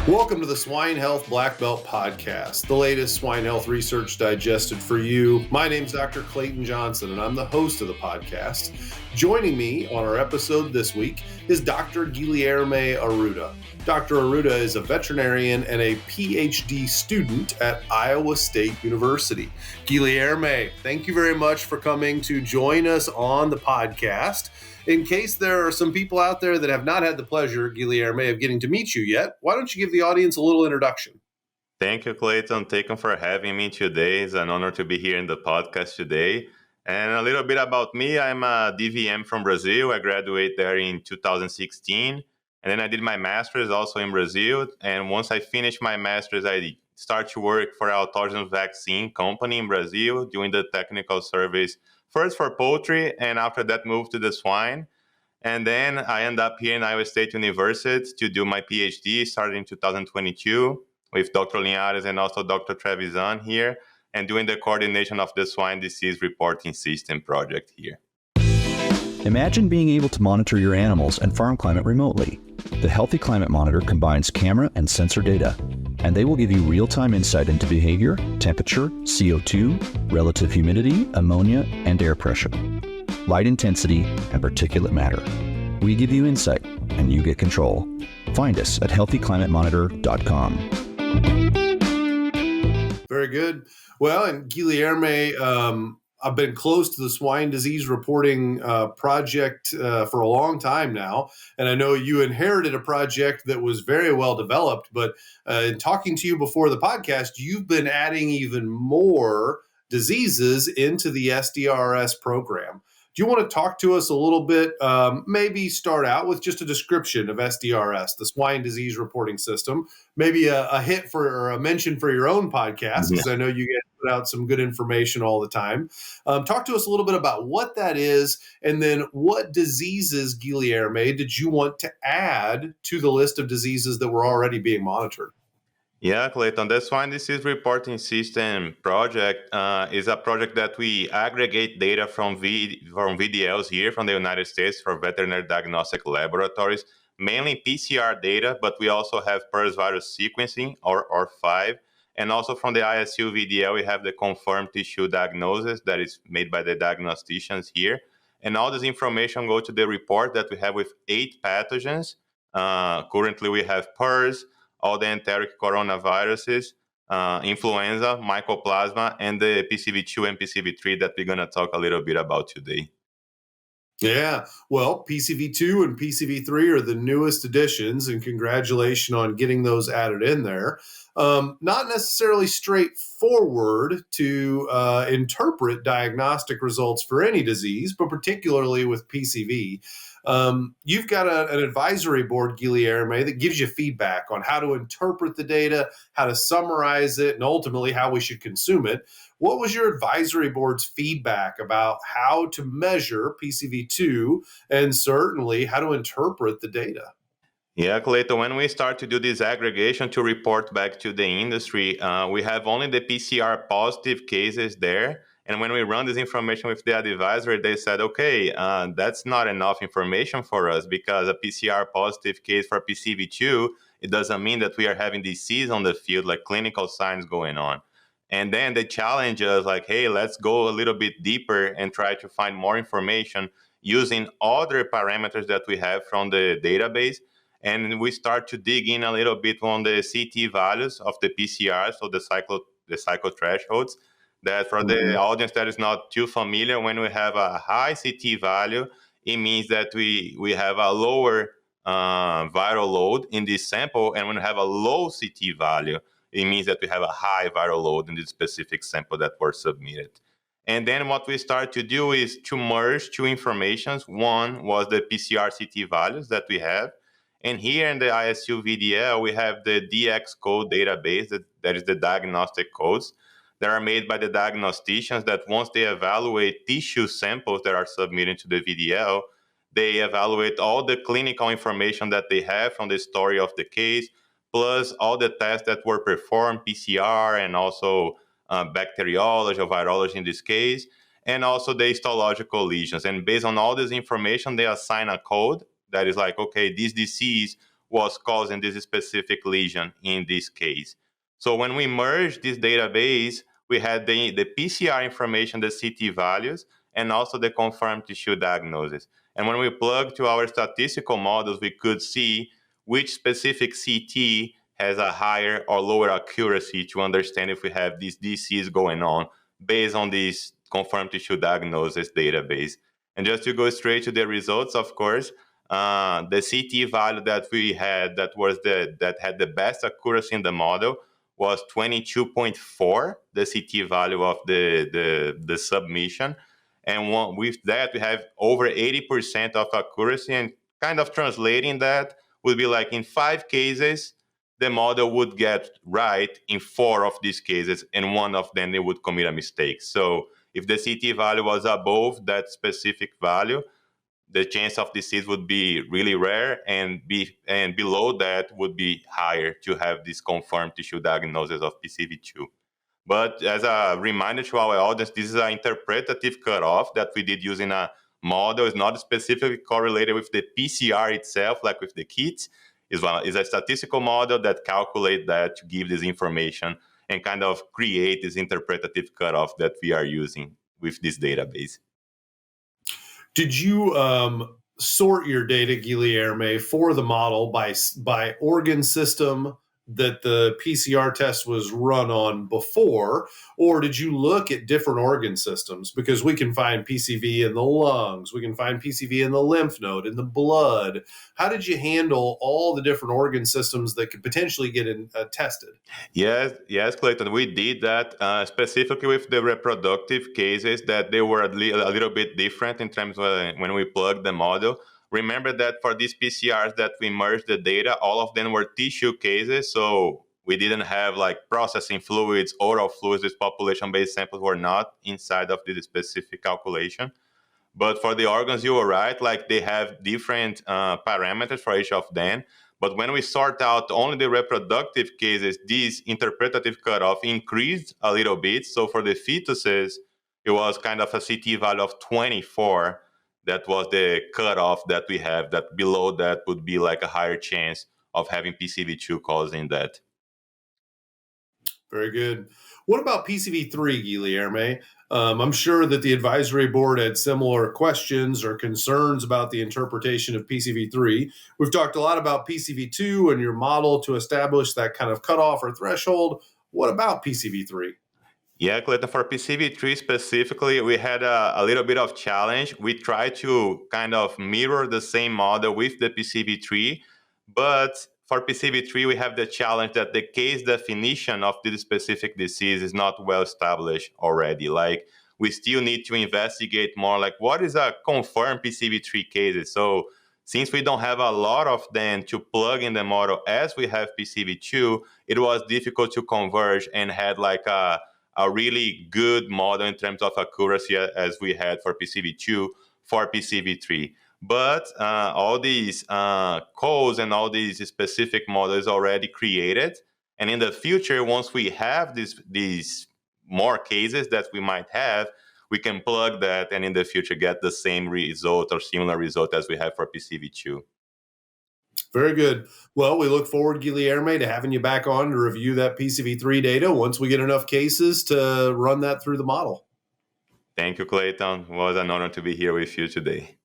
Welcome to the Swine Health Blackbelt Podcast, the latest swine health research digested for you. My name's Dr. Clayton Johnson, and I'm the host of the podcast. Joining me on our episode this week is Dr. Guilherme Arruda. Dr. Arruda is a veterinarian and a Ph.D. student at Iowa State University. Guilherme, thank you very much for coming to join us on the podcast. In case there are some people out there that have not had the pleasure, Guilherme, of getting to meet you yet, why don't you give the audience a little introduction? Thank you, Clayton. Thank you for having me today. It's an honor to be here in the podcast today. And a little bit about me, I'm a DVM from Brazil. I graduated there in 2016. And then I did my master's also in Brazil. And once I finished my master's, I started to work for an autogenous vaccine company in Brazil, doing the technical service first for poultry, and after that moved to the swine. And then I ended up here in Iowa State University to do my PhD, started in 2022 with Dr. Linhares and also Dr. Trevisan here, and doing the coordination of the Swine Disease Reporting System project here. Imagine being able to monitor your animals and farm climate remotely. The Healthy Climate Monitor combines camera and sensor data, and they will give you real-time insight into behavior, temperature, CO2, relative humidity, ammonia, and air pressure, light intensity, and particulate matter. We give you insight, and you get control. Find us at healthyclimatemonitor.com. Very good. Well, and Guilherme, I've been close to the Swine Disease Reporting project for a long time now, and I know you inherited a project that was very well developed, but in talking to you before the podcast, you've been adding even more diseases into the SDRS program. Do you want to talk to us a little bit, maybe start out with just a description of SDRS, the Swine Disease Reporting System, maybe a hit for or a mention for your own podcast, because I know you guys put out some good information all the time. Talk to us a little bit about what that is, and then what diseases, Guilherme, did you want to add to the list of diseases that were already being monitored? Yeah, Clayton, the Swine Disease Reporting System project is a project that we aggregate data from VDLs here from the United States for veterinary diagnostic laboratories, mainly PCR data, but we also have PRRS virus sequencing, or 𝗟𝗏, and also from the ISU VDL, we have the confirmed tissue diagnosis that is made by the diagnosticians here. And all this information go to the report that we have with 8 pathogens. Currently, we have PRRS, all the enteric coronaviruses, influenza, mycoplasma, and the PCV2 and PCV3 that we're going to talk a little bit about today. Yeah, well, PCV2 and PCV3 are the newest additions, and congratulations on getting those added in there. Not necessarily straightforward to interpret diagnostic results for any disease, but particularly with PCV. You've got an advisory board, Guilherme, that gives you feedback on how to interpret the data, how to summarize it, and ultimately how we should consume it. What was your advisory board's feedback about how to measure PCV2 and certainly how to interpret the data? Yeah, Clayton, when we start to do this aggregation to report back to the industry, we have only the PCR positive cases there. And when we run this information with the advisory, they said, okay, that's not enough information for us because a PCR positive case for PCV2, it doesn't mean that we are having disease on the field, like clinical signs going on. And then they challenge us like, hey, let's go a little bit deeper and try to find more information using other parameters that we have from the database. And we start to dig in a little bit on the CT values of the PCR, so the cycle thresholds. That for the audience that is not too familiar, when we have a high CT value, it means that we have a lower viral load in this sample. And when we have a low CT value, it means that we have a high viral load in this specific sample that were submitted. And then what we start to do is to merge 2 informations. One was the PCR CT values that we have. And here in the ISU VDL, we have the DX code database, that is the diagnostic codes that are made by the diagnosticians that once they evaluate tissue samples that are submitted to the VDL, they evaluate all the clinical information that they have from the story of the case, plus all the tests that were performed, PCR and also bacteriology or virology in this case. and also the histological lesions. And based on all this information, they assign a code that is like, okay, this disease was causing this specific lesion in this case. So when we merged this database, we had the PCR information, the CT values, and also the confirmed tissue diagnosis. And when we plugged to our statistical models, we could see which specific CT has a higher or lower accuracy to understand if we have this disease going on based on this confirmed tissue diagnosis database. And just to go straight to the results, of course, the CT value that we had that had the best accuracy in the model was 22.4, the CT value of the submission. And with that, we have over 80% of accuracy, and kind of translating that would be like in 5 cases, the model would get right in 4 of these cases, and 1 of them they would commit a mistake. So if the CT value was above that specific value, the chance of disease would be really rare, and below that would be higher to have this confirmed tissue diagnosis of PCV2. But as a reminder to our audience, this is an interpretative cutoff that we did using a model. It's not specifically correlated with the PCR itself, like with the kits. It's a statistical model that calculates that to give this information and kind of create this interpretative cutoff that we are using with this database. Did you sort your data, Guilherme, for the model by organ system that the PCR test was run on before, or did you look at different organ systems? Because we can find PCV in the lungs, we can find PCV in the lymph node, in the blood. How did you handle all the different organ systems that could potentially get tested? Yes, Clayton, we did that specifically with the reproductive cases, that they were a little bit different in terms of when we plugged the model. Remember that for these PCRs that we merged the data, all of them were tissue cases, so we didn't have like processing fluids, oral fluids. These population-based samples were not inside of this specific calculation. But for the organs, you were right, like they have different parameters for each of them. But when we sort out only the reproductive cases, this interpretative cutoff increased a little bit. So for the fetuses, it was kind of a CT value of 24. That was the cutoff that we have, that below that would be like a higher chance of having PCV2 causing that. Very good. What about PCV3, Guilherme? I'm sure that the advisory board had similar questions or concerns about the interpretation of PCV3. We've talked a lot about PCV2 and your model to establish that kind of cutoff or threshold. What about PCV3? Yeah, Clayton, for PCV3 specifically, we had a little bit of challenge. We tried to kind of mirror the same model with the PCV3, but for PCV3, we have the challenge that the case definition of this specific disease is not well established already. Like, we still need to investigate more, like, what is a confirmed PCV3 cases? So since we don't have a lot of them to plug in the model as we have PCV2, it was difficult to converge and had like a really good model in terms of accuracy as we had for PCV2 for PCV3. But all these codes and all these specific models already created. And in the future, once we have these more cases that we might have, we can plug that and in the future get the same result or similar result as we have for PCV2. Very good. Well, we look forward, Guilherme, to having you back on to review that PCV3 data once we get enough cases to run that through the model. Thank you, Clayton. It was an honor to be here with you today.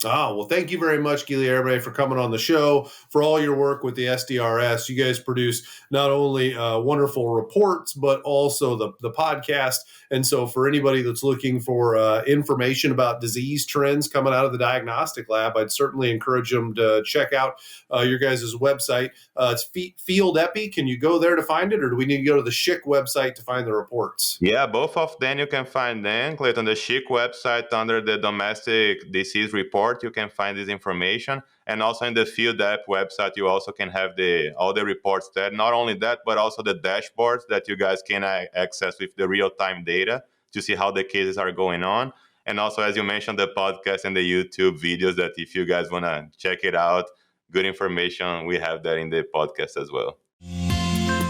Well, thank you very much, Guilherme, for coming on the show, for all your work with the SDRS. You guys produce not only wonderful reports, but also the podcast. And so for anybody that's looking for information about disease trends coming out of the diagnostic lab, I'd certainly encourage them to check out your guys' website. It's 𝗏𝗏. Can you go there to find it, or do we need to go to the 𝗟𝗃 website to find the reports? Yeah, both of them you can find them, Clayton. The 𝗏𝗃 website under the Domestic Disease Report, you can find this information. And also in the 𝗏𝗏 website, you also can have all the reports there. Not only that, but also the dashboards that you guys can access with the real-time data to see how the cases are going on. And also, as you mentioned, the podcast and the YouTube videos that if you guys want to check it out, good information, we have that in the podcast as well.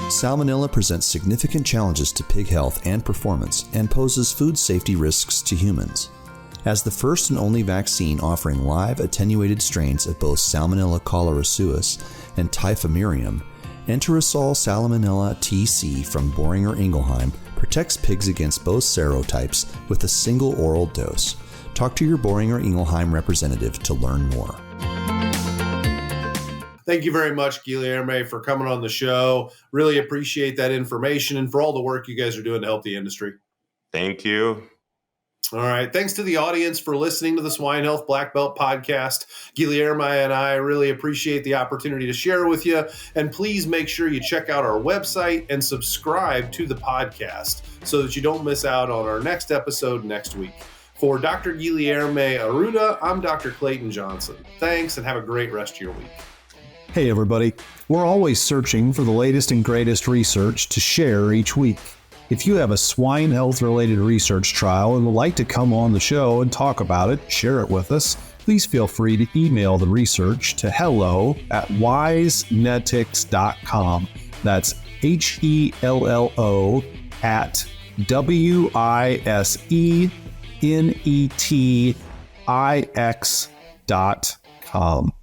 Salmonella presents significant challenges to pig health and performance and poses food safety risks to humans. As the first and only vaccine offering live attenuated strains of both Salmonella cholerae and typhimurium, Enterosol Salmonella TC from Boehringer Ingelheim protects pigs against both serotypes with a single oral dose. Talk to your Boehringer Ingelheim representative to learn more. Thank you very much, Guilherme, for coming on the show. Really appreciate that information and for all the work you guys are doing to help the industry. Thank you. All right. Thanks to the audience for listening to the Swine Health Blackbelt Podcast. Guilherme and I really appreciate the opportunity to share with you. And please make sure you check out our website and subscribe to the podcast so that you don't miss out on our next episode next week. For Dr. Guilherme Arruda, I'm Dr. Clayton Johnson. Thanks and have a great rest of your week. Hey everybody, we're always searching for the latest and greatest research to share each week. If you have a swine health related research trial and would like to come on the show and talk about it, share it with us, please feel free to email the research to hello@𝗺𝗷𝗀𝗋𝑇X.com. That's HELLO@WISENETIX.com.